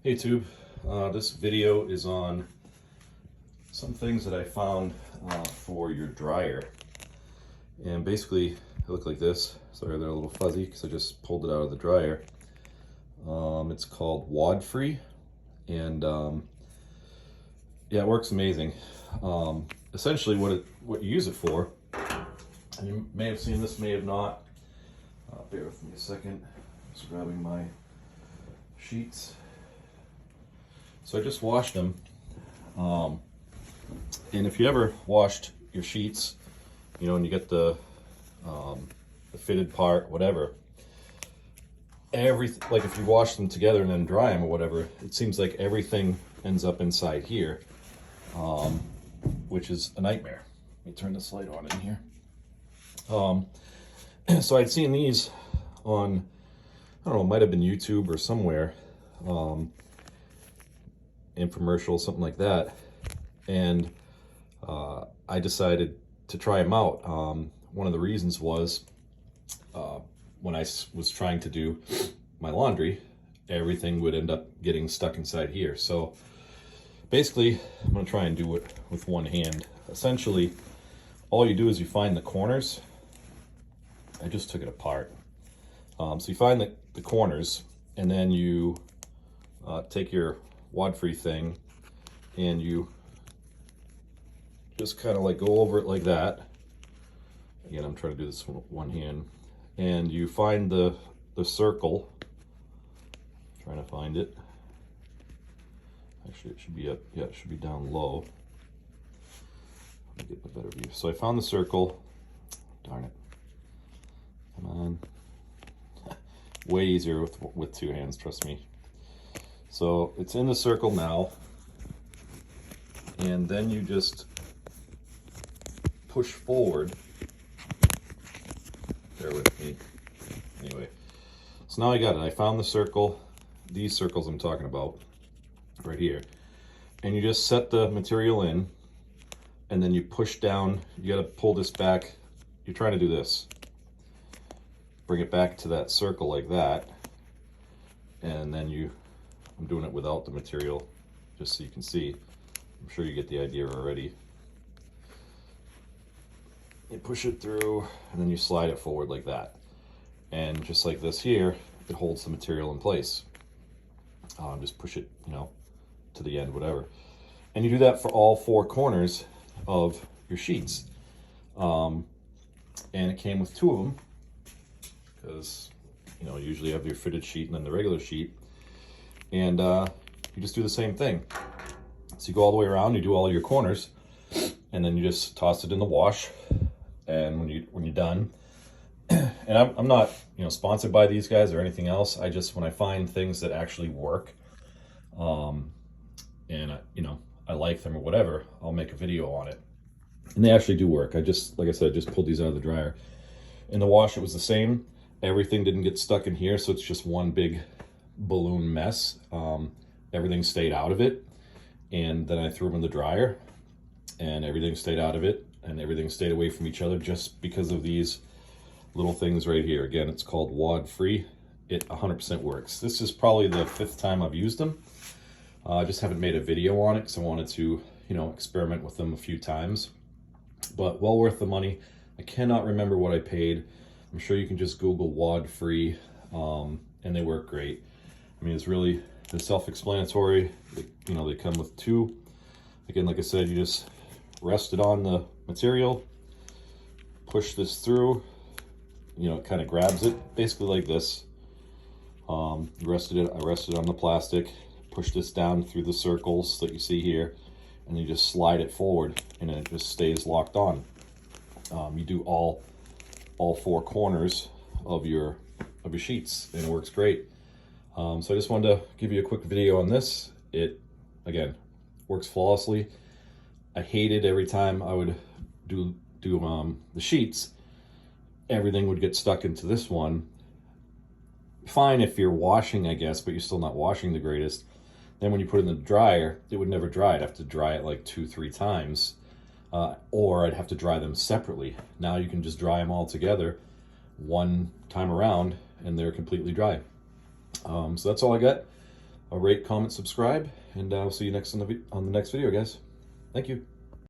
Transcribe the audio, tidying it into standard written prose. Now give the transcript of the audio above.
Hey Tube, this video is on some things that I found for your dryer. And basically, they look like this. Sorry, they're a little fuzzy because I just pulled it out of the dryer. It's called Wad-Free, and yeah, it works amazing. Essentially, what you use it for, and you may have seen this, may have not. Bear with me a second. Just grabbing my sheets. So I just washed them, and if you ever washed your sheets, you know, and you get the fitted part, whatever, like if you wash them together and then dry them or whatever, it seems like everything ends up inside here, which is a nightmare. Let me turn this light on in here. So I'd seen these on, I don't know, it might have been YouTube or somewhere, infomercial, something like that, and I decided to try them out. One of the reasons was when I was trying to do my laundry, everything would end up getting stuck inside here. So basically, I'm going to try and do it with one hand. Essentially, all you do is you find the corners. I just took it apart. So you find the corners, and then you take your Wad-Free thing and you just kind of like go over it like that. Again, I'm trying to do this with one hand. And you find the circle. I'm trying to find it. Actually, it should be up. Yeah, it should be down low. Let me get a better view. So I found the circle. Darn it. Come on. Way easier with two hands, trust me. So it's in the circle now, and then you just push forward. Bear with me. Anyway, so now I got it. I found the circle, these circles I'm talking about, right here. And you just set the material in, and then you push down. You gotta pull this back. You're trying to do this. Bring it back to that circle like that, and then I'm doing it without the material, just so you can see. I'm sure you get the idea already. You push it through, and then you slide it forward like that. And just like this here, it holds the material in place. Just push it, you know, to the end, whatever. And you do that for all four corners of your sheets. And it came with two of them, because, you know, usually you have your fitted sheet and then the regular sheet. And you just do the same thing. So you go all the way around, you do all your corners, and then you just toss it in the wash. And when you're done, and I'm not, you know, sponsored by these guys or anything else. I just, when I find things that actually work, and you know, I like them or whatever, I'll make a video on it. And they actually do work. Like I said, I just pulled these out of the dryer. In the wash, it was the same. Everything didn't get stuck in here, so it's just one big balloon mess. Everything stayed out of it, and then I threw them in the dryer, and everything stayed out of it, and everything stayed away from each other just because of these little things right here. Again, it's called Wad-Free. It 100% works. This is probably the 5th time I've used them. I just haven't made a video on it because I wanted to, you know, experiment with them a few times. But well worth the money. I cannot remember what I paid. I'm sure you can just Google Wad-Free, and they work great. I mean, it's really self-explanatory. You know, they come with two. Again, like I said, you just rest it on the material, push this through. You know, it kind of grabs it, basically like this. I rested on the plastic, push this down through the circles that you see here, and you just slide it forward, and it just stays locked on. You do all four corners of your sheets, and it works great. So I just wanted to give you a quick video on this. It, again, works flawlessly. I hated every time I would do the sheets, everything would get stuck into this one. Fine if you're washing, I guess, but you're still not washing the greatest. Then when you put it in the dryer, it would never dry. I'd have to dry it like 2-3 times, or I'd have to dry them separately. Now you can just dry them all together one time around, and they're completely dry. So that's all I got. rate, comment, subscribe, and I'll see you next on the next video, guys. Thank you.